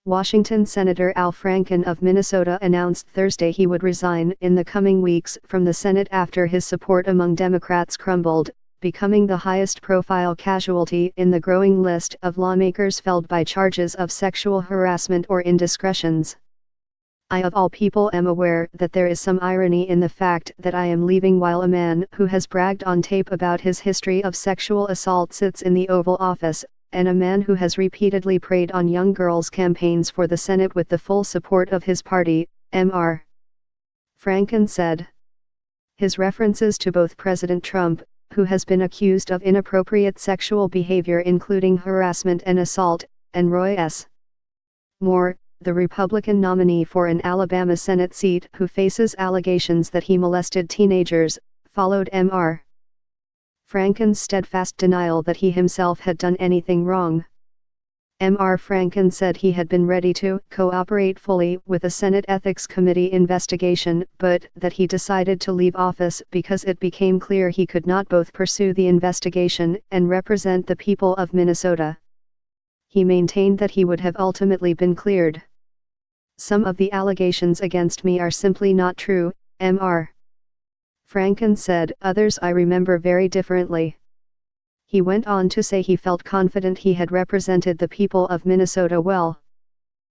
Washington Senator Al Franken of Minnesota announced Thursday he would resign in the coming weeks from the Senate after his support among Democrats crumbled, becoming the highest-profile casualty in the growing list of lawmakers felled by charges of sexual harassment or indiscretions. I of all people am aware that there is some irony in the fact that I am leaving while a man who has bragged on tape about his history of sexual assault sits in the Oval Office, and a man who has repeatedly preyed on young girls' campaigns for the Senate with the full support of his party, Mr. Franken said. His references to both President Trump, who has been accused of inappropriate sexual behavior including harassment and assault, and Roy S. Moore, the Republican nominee for an Alabama Senate seat who faces allegations that he molested teenagers, followed Mr. Franken's steadfast denial that he himself had done anything wrong. Mr. Franken said he had been ready to cooperate fully with a Senate Ethics Committee investigation but that he decided to leave office because it became clear he could not both pursue the investigation and represent the people of Minnesota. He maintained that he would have ultimately been cleared. Some of the allegations against me are simply not true, Mr. Franken said. Others I remember very differently. He went on to say he felt confident he had represented the people of Minnesota well.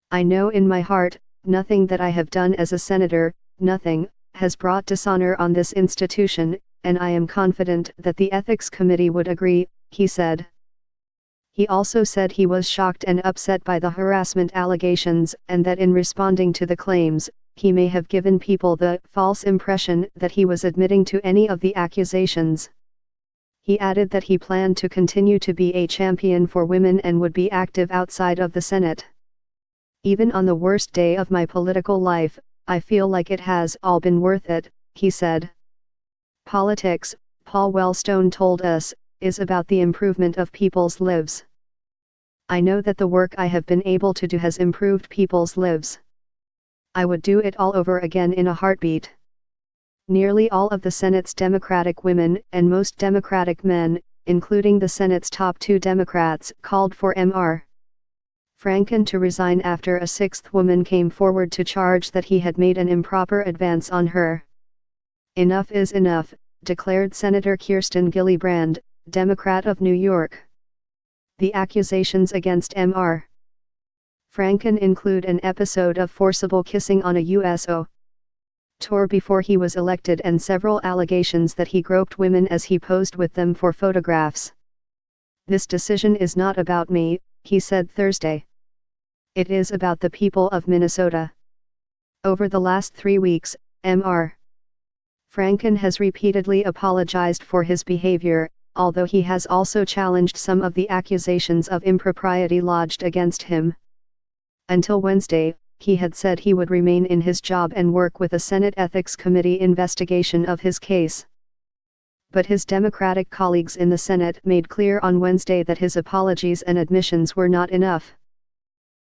I know in my heart, nothing that I have done as a senator, nothing, has brought dishonor on this institution, and I am confident that the Ethics Committee would agree, he said. He also said he was shocked and upset by the harassment allegations and that in responding to the claims, he may have given people the false impression that he was admitting to any of the accusations. He added that he planned to continue to be a champion for women and would be active outside of the Senate. Even on the worst day of my political life, I feel like it has all been worth it, he said. Politics, Paul Wellstone told us, is about the improvement of people's lives. I know that the work I have been able to do has improved people's lives. I would do it all over again in a heartbeat. Nearly all of the Senate's Democratic women and most Democratic men, including the Senate's top 2 Democrats, called for Mr. Franken to resign after a 6th woman came forward to charge that he had made an improper advance on her. Enough is enough, declared Senator Kirsten Gillibrand, Democrat of New York. The accusations against Mr. Franken include an episode of forcible kissing on a USO tour before he was elected and several allegations that he groped women as he posed with them for photographs. This decision is not about me, he said Thursday. It is about the people of Minnesota. Over the last 3 weeks, Mr. Franken has repeatedly apologized for his behavior, although he has also challenged some of the accusations of impropriety lodged against him. Until Wednesday, he had said he would remain in his job and work with a Senate Ethics Committee investigation of his case. But his Democratic colleagues in the Senate made clear on Wednesday that his apologies and admissions were not enough.